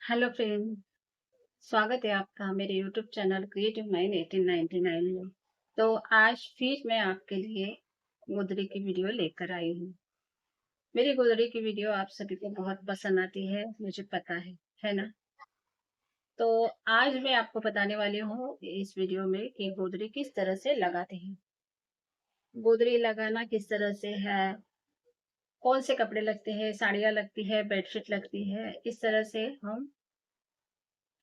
Hello friend. स्वागत है आपका मेरे यूट्यूब चैनल क्रिएटिव माइंड 1899 में। तो आज फिर मैं आपके लिए गोदड़ी की वीडियो लेकर आई हूँ। मेरी गोदड़ी की वीडियो आप सभी को बहुत पसंद आती है, मुझे पता है ना। तो आज मैं आपको बताने वाली हूँ इस वीडियो में कि गोदड़ी किस तरह से लगाते हैं। गोदड़ी लगाना किस तरह से है, कौन से कपड़े लगते हैं, साड़ियाँ लगती है, बेडशीट लगती है, इस तरह से हम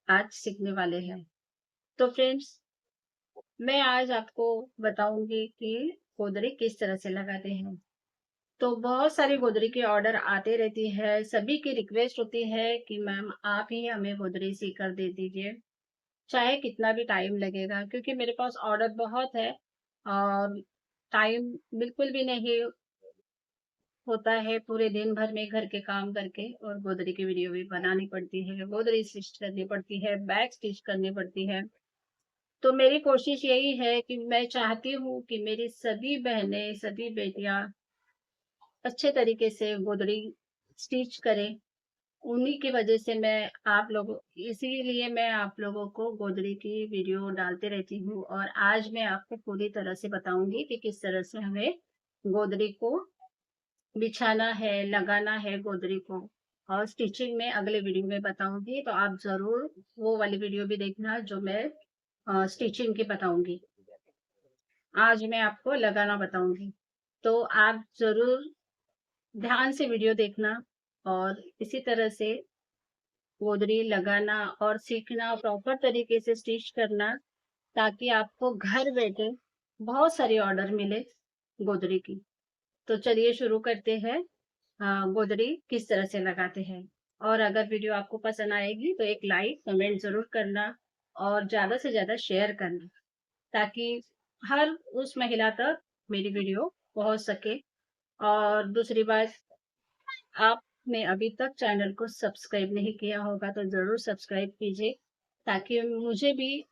आज सीखने वाले हैं। तो फ्रेंड्स, मैं आज आपको बताऊंगी कि गोदड़ी किस तरह से लगाते हैं। तो बहुत सारी गोदड़ी की ऑर्डर आते रहती है, सभी की रिक्वेस्ट होती है कि मैम आप ही हमें गोदड़ी सी कर दे दीजिए, चाहे कितना भी टाइम लगेगा, क्योंकि मेरे पास ऑर्डर बहुत है और टाइम बिल्कुल भी नहीं होता है। पूरे दिन भर में घर के काम करके और गोदड़ी की वीडियो भी बनानी पड़ती है, गोदड़ी स्टिच करनी पड़ती है, बैक स्टिच करनी पड़ती है। तो मेरी कोशिश यही है कि मैं चाहती हूँ कि मेरी सभी बहनें, सभी बेटियाँ अच्छे तरीके से गोदड़ी स्टिच करें। उन्हीं की वजह से इसीलिए मैं आप लोगों को गोदड़ी की वीडियो डालते रहती हूँ और आज मैं आपको पूरी तरह से बताऊंगी कि किस तरह से हमें गोदड़ी को बिछाना है, लगाना है गोदड़ी को। और स्टिचिंग में अगले वीडियो में बताऊंगी, तो आप ज़रूर वो वाली वीडियो भी देखना जो मैं स्टिचिंग की बताऊंगी। आज मैं आपको लगाना बताऊंगी, तो आप ज़रूर ध्यान से वीडियो देखना और इसी तरह से गोदड़ी लगाना और सीखना, प्रॉपर तरीके से स्टिच करना, ताकि आपको घर बैठे बहुत सारी ऑर्डर मिले गोदड़ी की। तो चलिए शुरू करते हैं। गोदड़ी किस तरह से लगाते हैं। और अगर वीडियो आपको पसंद आएगी तो एक लाइक कमेंट ज़रूर करना और ज़्यादा से ज़्यादा शेयर करना, ताकि हर उस महिला तक मेरी वीडियो पहुंच सके। और दूसरी बात, आपने अभी तक चैनल को सब्सक्राइब नहीं किया होगा तो ज़रूर सब्सक्राइब कीजिए, ताकि मुझे भी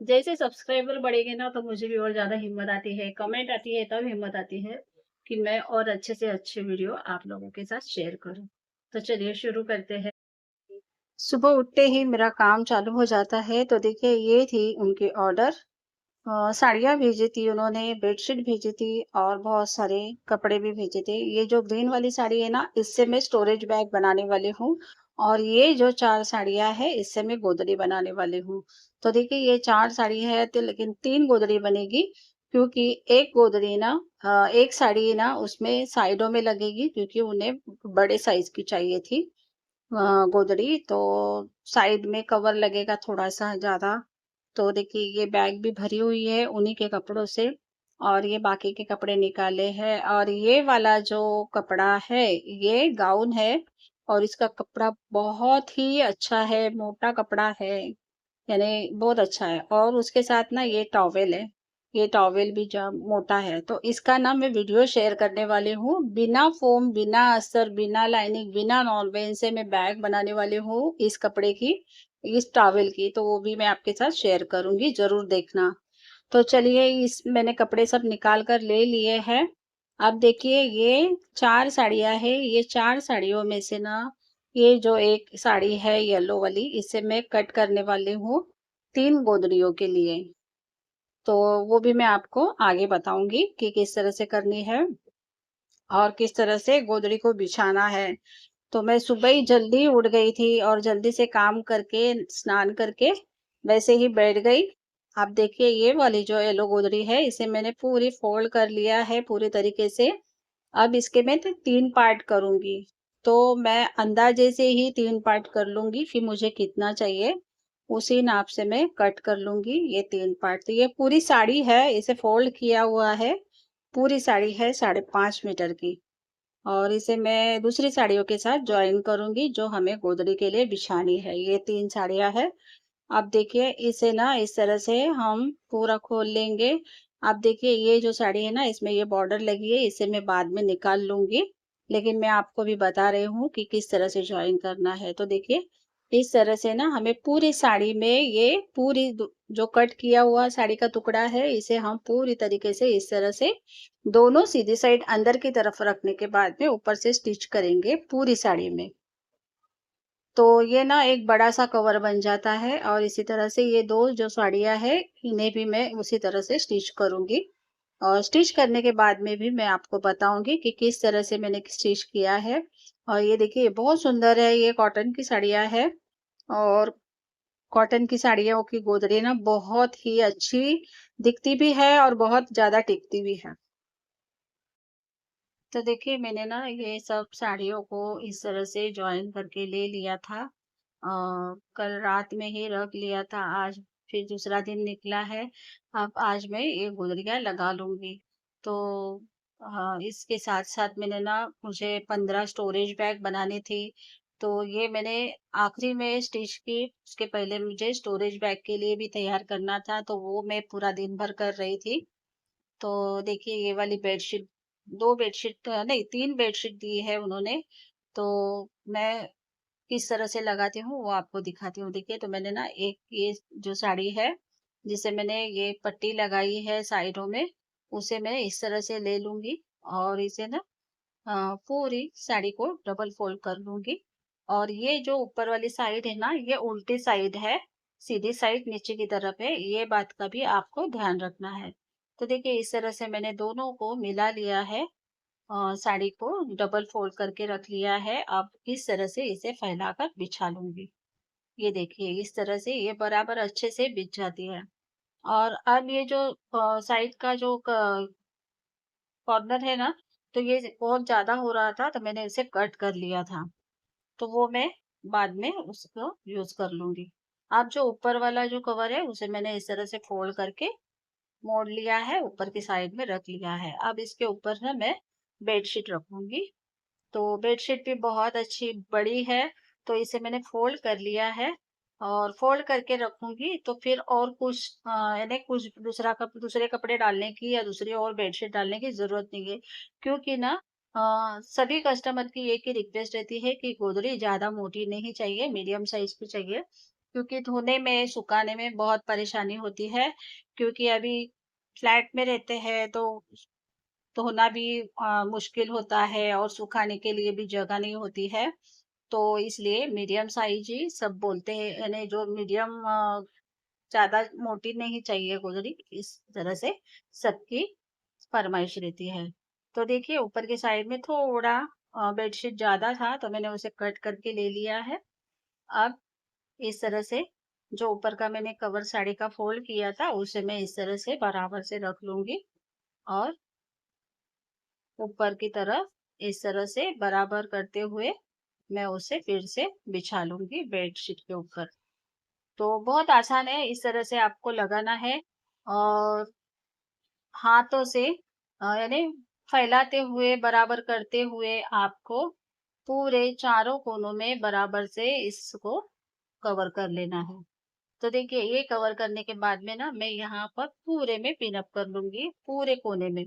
जैसे सब्सक्राइबर बढ़ेंगे ना तो मुझे भी और ज़्यादा हिम्मत आती है, कमेंट आती है, तब हिम्मत आती है कि मैं और अच्छे से अच्छे वीडियो आप लोगों के साथ शेयर करूं। तो चलिए शुरू करते हैं। सुबह उठते ही मेरा काम चालू हो जाता है। तो देखिए, ये थी उनकी ऑर्डर। साड़ियाँ भेजी थी उन्होंने, बेडशीट भेजी थी और बहुत सारे कपड़े भी भेजे थे। ये जो ग्रीन वाली साड़ी है ना, इससे मैं स्टोरेज बैग बनाने वाली हूँ और ये जो 4 साड़ियाँ हैं, इससे मैं गोदड़ी बनाने वाली हूँ। तो देखिए, ये 4 साड़ी है तो लेकिन 3 गोदड़ी बनेगी, क्योंकि एक गोदड़ी ना एक साड़ी ना उसमें साइडों में लगेगी, क्योंकि उन्हें बड़े साइज़ की चाहिए थी गोदड़ी। तो साइड में कवर लगेगा थोड़ा-सा ज़्यादा। तो देखिए, ये बैग भी भरी हुई है उन्हीं के कपड़ों से और ये बाकी के कपड़े निकाले हैं। और ये वाला जो कपड़ा है, ये गाउन है और इसका कपड़ा बहुत ही अच्छा है, मोटा कपड़ा है, यानी बहुत अच्छा है। और उसके साथ ना ये टॉवेल है, ये टॉवेल भी जो मोटा है। तो इसका ना मैं वीडियो शेयर करने वाली हूँ। बिना फ़ोम, बिना अस्तर, बिना लाइनिंग, बिना नॉनवेज से मैं बैग बनाने वाली हूँ इस कपड़े की, इस टॉवेल की। तो वो भी मैं आपके साथ शेयर करूँगी, ज़रूर देखना। तो चलिए, इस मैंने कपड़े सब निकाल कर ले लिए हैं। अब देखिए, ये 4 साड़ियाँ हैं, ये 4 साड़ियों में से ना ये जो एक साड़ी है येलो वाली, इसे मैं कट करने वाली हूँ 3 गोदड़ियों के लिए। तो वो भी मैं आपको आगे बताऊँगी कि किस तरह से करनी है और किस तरह से गोदड़ी को बिछाना है। तो मैं सुबह ही जल्दी उठ गई थी और जल्दी से काम करके, स्नान करके वैसे ही बैठ गई। आप देखिए, ये वाली जो येलो गोदड़ी है, इसे मैंने पूरी फ़ोल्ड कर लिया है पूरी तरीके से। अब इसके मैं 3 पार्ट करूँगी। तो मैं अंदाज़े से ही 3 पार्ट कर लूँगी कि मुझे कितना चाहिए, उसी नाप से मैं कट कर लूँगी ये 3 पार्ट। तो ये पूरी साड़ी है, इसे फ़ोल्ड किया हुआ है। पूरी साड़ी है 5.5 मीटर की और इसे मैं दूसरी साड़ियों के साथ जॉइन करूँगी जो हमें गोदड़ी के लिए बिछानी है। ये 3 साड़ियाँ हैं। अब देखिए, इसे ना इस तरह से हम पूरा खोल लेंगे। अब देखिए, ये जो साड़ी है ना, इसमें ये बॉर्डर लगी है, इसे मैं बाद में निकाल लूँगी। लेकिन मैं आपको भी बता रही हूँ कि किस तरह से जॉइन करना है। तो देखिए, इस तरह से ना हमें पूरी साड़ी में ये पूरी जो कट किया हुआ साड़ी का टुकड़ा है, इसे हम पूरी तरीके से इस तरह से दोनों सीधी साइड अंदर की तरफ रखने के बाद में ऊपर से स्टिच करेंगे पूरी साड़ी में। तो ये ना एक बड़ा-सा कवर बन जाता है और इसी तरह से ये 2 जो साड़ियाँ हैं, इन्हें भी मैं उसी तरह से स्टिच करूँगी। और स्टिच करने के बाद में भी मैं आपको बताऊँगी कि किस तरह से मैंने स्टिच किया है। और ये देखिए बहुत सुंदर है, ये कॉटन की साड़ियाँ हैं और कॉटन की साड़ियों की गोदड़ी ना बहुत ही अच्छी दिखती भी है और बहुत ज़्यादा टिकती भी है। तो देखिए मैंने ना ये सब साड़ियों को इस तरह से जॉइन करके ले लिया था। कल रात में ही रख लिया था, आज फिर दूसरा दिन निकला है। अब आज मैं ये गुदरियाँ लगा लूँगी। तो इसके साथ-साथ मैंने ना मुझे 15 स्टोरेज बैग बनानी थी। तो ये मैंने आखिरी में स्टिच की, उसके पहले मुझे स्टोरेज बैग के लिए भी तैयार करना था, तो वो मैं पूरा दिन भर कर रही थी। तो देखिए ये वाली बेडशीट 2 बेडशीट नहीं 3 बेडशीट दी है उन्होंने। तो मैं किस तरह से लगाती हूँ वो आपको दिखाती हूँ। देखिए तो मैंने ना एक ये जो साड़ी है जिसे मैंने ये पट्टी लगाई है साइडों में, उसे मैं इस तरह से ले लूँगी और इसे ना पूरी साड़ी को डबल फोल्ड कर लूँगी। और ये जो ऊपर वाली साइड है ना, ये उल्टी साइड है, सीधी साइड नीचे की तरफ है, ये बात का भी आपको ध्यान रखना है। तो देखिए इस तरह से मैंने दोनों को मिला लिया है, साड़ी को डबल फोल्ड करके रख लिया है। अब इस तरह से इसे फैलाकर बिछा लूँगी। ये देखिए इस तरह से ये बराबर अच्छे से बिछ जाती है। और अब ये जो साइड का जो कॉर्नर है ना, तो ये बहुत ज़्यादा हो रहा था तो मैंने इसे कट कर लिया था। तो वो मैं बाद में उसको यूज़ कर लूँगी। अब जो ऊपर वाला जो कवर है उसे मैंने इस तरह से फ़ोल्ड करके मोड़ लिया है, ऊपर की साइड में रख लिया है। अब इसके ऊपर ना मैं बेडशीट रखूँगी। तो बेडशीट भी बहुत अच्छी बड़ी है, तो इसे मैंने फ़ोल्ड कर लिया है और फ़ोल्ड करके रखूँगी तो फिर और कुछ यानी कुछ दूसरे कपड़े डालने की या दूसरी और बेडशीट डालने की ज़रूरत नहीं है। क्योंकि ना सभी कस्टमर की एक ही रिक्वेस्ट रहती है कि गोदड़ी ज़्यादा मोटी नहीं चाहिए, मीडियम साइज़ की चाहिए। क्योंकि धोने में, सुखाने में बहुत परेशानी होती है, क्योंकि अभी फ्लैट में रहते हैं तो धोना भी मुश्किल होता है और सुखाने के लिए भी जगह नहीं होती है। तो इसलिए मीडियम साइज़ ही सब बोलते हैं, यानी जो मीडियम ज़्यादा मोटी नहीं चाहिए गोदड़ी, इस तरह से सबकी फरमाइश रहती है। तो देखिए ऊपर की साइड में थोड़ा बेडशीट ज़्यादा था तो मैंने उसे कट करके ले लिया है। अब इस तरह से जो ऊपर का मैंने कवर साड़ी का फ़ोल्ड किया था उसे मैं इस तरह से बराबर से रख लूँगी और ऊपर की तरफ इस तरह से बराबर करते हुए मैं उसे फिर से बिछा लूँगी बेडशीट के ऊपर। तो बहुत आसान है, इस तरह से आपको लगाना है और हाथों से यानी फैलाते हुए, बराबर करते हुए आपको पूरे चारों कोनों में बराबर से इसको कवर कर लेना है। तो देखिए ये कवर करने के बाद में ना मैं यहाँ पर पूरे में पिन अप कर लूँगी, पूरे कोने में।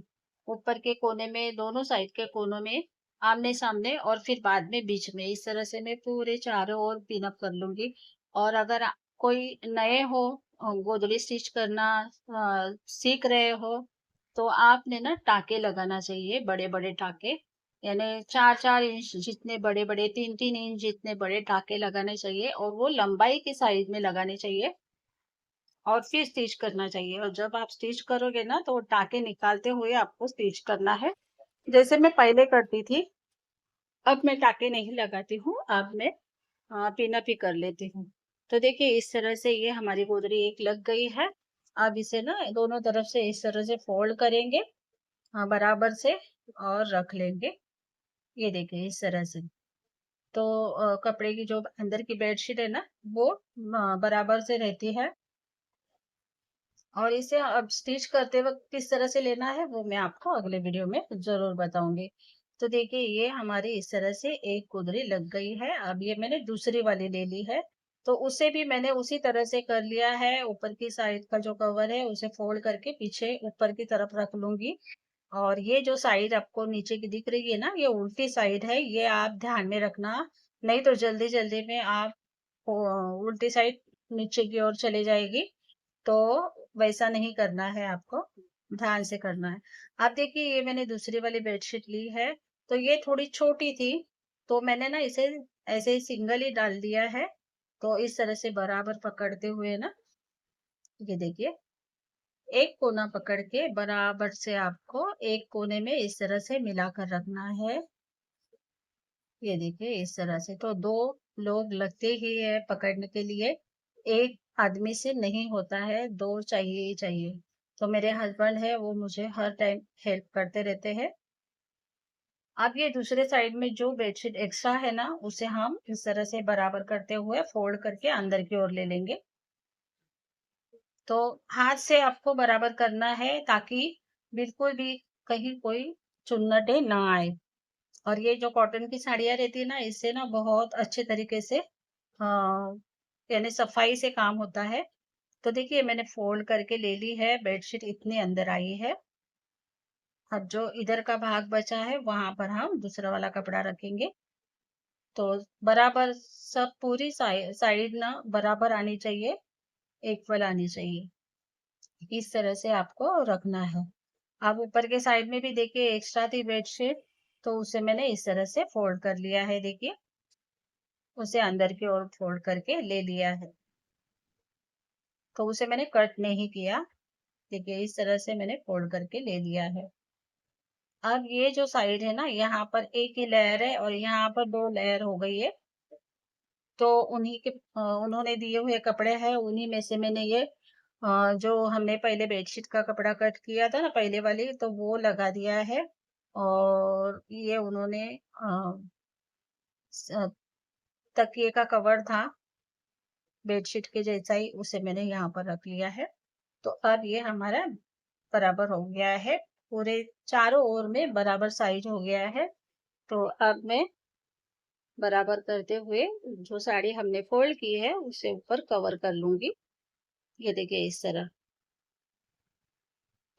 ऊपर के कोने में, दोनों साइड के कोनों में, आमने-सामने और फिर बाद में बीच में। इस तरह से मैं पूरे चारों ओर पिन अप कर लूँगी। और अगर कोई नए हो गोदड़ी स्टिच करना सीख रहे हो, तो आपने ना टाँके लगाना चाहिए, बड़े-बड़े टाँके। यानी 4-4 इंच जितने बड़े-बड़े, 3-3 इंच जितने बड़े टाँके लगाने चाहिए और वो लंबाई के साइज़ में लगाने चाहिए और फिर स्टिच करना चाहिए। और जब आप स्टिच करोगे ना तो टाँके निकालते हुए आपको स्टिच करना है। जैसे मैं पहले करती थी, अब मैं टाँके नहीं लगाती हूँ, अब मैं पिन अप ही कर लेती हूँ। तो देखिए इस तरह से ये हमारी गोदड़ी एक लग गई है। अब इसे ना दोनों तरफ से इस तरह से फोल्ड करेंगे बराबर से और रख लेंगे। ये देखिए इस तरह से। तो कपड़े की जो अंदर की बेडशीट है ना, वो बराबर से रहती है। और इसे अब स्टिच करते वक़्त किस तरह से लेना है, वो मैं आपको अगले वीडियो में ज़रूर बताऊँगी। तो देखिए, ये हमारी इस तरह से एक कुदरी लग गई है। अब ये मैंने दूसरी वाली ले ली है, तो उसे भी मैंने उसी तरह से कर लिया है। ऊपर की साइड का जो कवर है, उसे फ़ोल्ड करके पीछे ऊपर की तरफ रख लूँगी। और ये जो साइड आपको नीचे की दिख रही है ना, ये उल्टी साइड है, ये आप ध्यान में रखना, नहीं तो जल्दी-जल्दी में आप उल्टी साइड नीचे की ओर चली जाएगी। तो वैसा नहीं करना है आपको, ध्यान से करना है। अब देखिए ये मैंने दूसरी वाली बेडशीट ली है, तो ये थोड़ी छोटी थी, तो मैंने ना इसे ऐसे ही सिंगल ही डाल दिया है। तो इस तरह से बराबर पकड़ते हुए ना, ये देखिए, एक कोना पकड़ के बराबर से आपको एक कोने में इस तरह से मिलाकर रखना है। ये देखिए इस तरह से। तो 2 लोग लगते ही है पकड़ने के लिए, एक आदमी से नहीं होता है, 2 चाहिए ही चाहिए। तो मेरे हस्बैंड है वो मुझे हर टाइम हेल्प करते रहते हैं। अब ये दूसरे साइड में जो बेडशीट एक्स्ट्रा है ना, उसे हम इस तरह से बराबर करते हुए फोल्ड करके अंदर की ओर ले लेंगे। तो हाथ से आपको बराबर करना है ताकि बिल्कुल भी कहीं कोई चुन्नटे ना आए। और ये जो कॉटन की साड़ियाँ रहती है ना, इससे ना बहुत अच्छे तरीके से यानी सफाई से काम होता है। तो देखिए मैंने फोल्ड करके ले ली है, बेडशीट इतनी अंदर आई है। अब जो इधर का भाग बचा है वहां पर हम दूसरा वाला कपड़ा रखेंगे। तो बराबर सब पूरी साइड ना बराबर आनी चाहिए, इक्वल आनी चाहिए। इस तरह से आपको रखना है। अब ऊपर के साइड में भी देखिए एक्स्ट्रा थी बेडशीट, तो उसे मैंने इस तरह से फोल्ड कर लिया है। देखिए उसे अंदर की ओर फोल्ड करके ले लिया है। तो उसे मैंने कट नहीं किया। देखिए इस तरह से मैंने फोल्ड करके ले लिया है। अब ये जो साइड है ना, यहाँ पर एक ही लेयर है और यहाँ पर 2 लेयर हो गई है। तो उन्होंने दिए हुए कपड़े हैं, उन्हीं में से मैंने ये जो हमने पहले बेडशीट का कपड़ा कट किया था ना पहले वाली, तो वो लगा दिया है। और ये उन्होंने तकिए का कवर था बेडशीट के जैसा ही, उसे मैंने यहाँ पर रख लिया है। तो अब ये हमारा बराबर हो गया है, पूरे चारों ओर में बराबर साइज हो गया है। तो अब मैं बराबर करते हुए जो साड़ी हमने फोल्ड की है उसे ऊपर कवर कर लूंगी। ये देखिए इस तरह।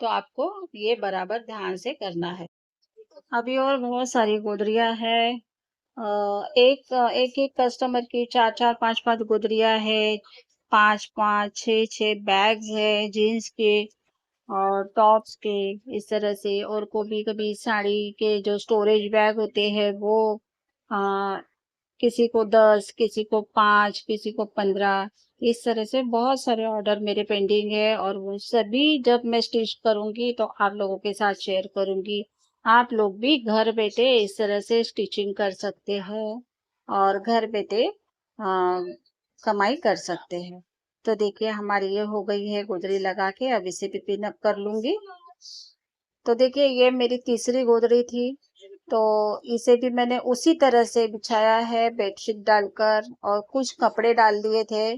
तो आपको ये बराबर ध्यान से करना है। अभी और बहुत सारी गोदरियां हैं। एक एक कस्टमर की 4 4 5 5 गोदरियां है, 5 5 6 6 बैग्स है जीन्स के और टॉप्स के, इस तरह से। और कभी कभी साड़ी के जो स्टोरेज बैग होते हैं वो आ, किसी को 10, किसी को 5, किसी को 15, इस तरह से बहुत सारे ऑर्डर मेरे पेंडिंग है। और वो सभी जब मैं स्टिच करूंगी तो आप लोगों के साथ शेयर करूंगी। आप लोग भी घर बैठे इस तरह से स्टिचिंग कर सकते हैं और घर बैठे कमाई कर सकते हैं। तो देखिए हमारी ये हो गई है गोदरी लगा के, अब इसे भी पिन अप कर लूंगी। तो देखिए ये मेरी तीसरी गोदरी थी। तो इसे भी मैंने उसी तरह से बिछाया है बेडशीट डालकर, और कुछ कपड़े डाल दिए थे।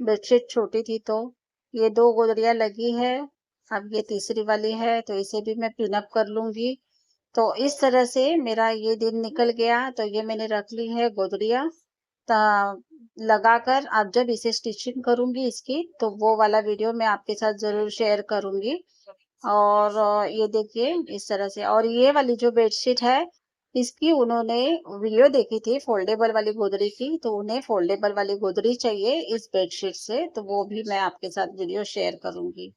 बेडशीट छोटी थी तो ये 2 गोदरियां लगी है। अब ये तीसरी वाली है, तो इसे भी मैं पिन अप कर लूंगी। तो इस तरह से मेरा ये दिन निकल गया। तो ये मैंने रख ली है गोदरियां लगाकर। अब जब इसे स्टिचिंग करूंगी इसकी, तो वो वाला वीडियो मैं आपके साथ जरूर शेयर करूंगी। और ये देखिए इस तरह से। और ये वाली जो बेडशीट है, इसकी उन्होंने वीडियो देखी थी फोल्डेबल वाली गोदरी की, तो उन्हें फोल्डेबल वाली गोदरी चाहिए इस बेडशीट से, तो वो भी मैं आपके साथ वीडियो शेयर करूंगी।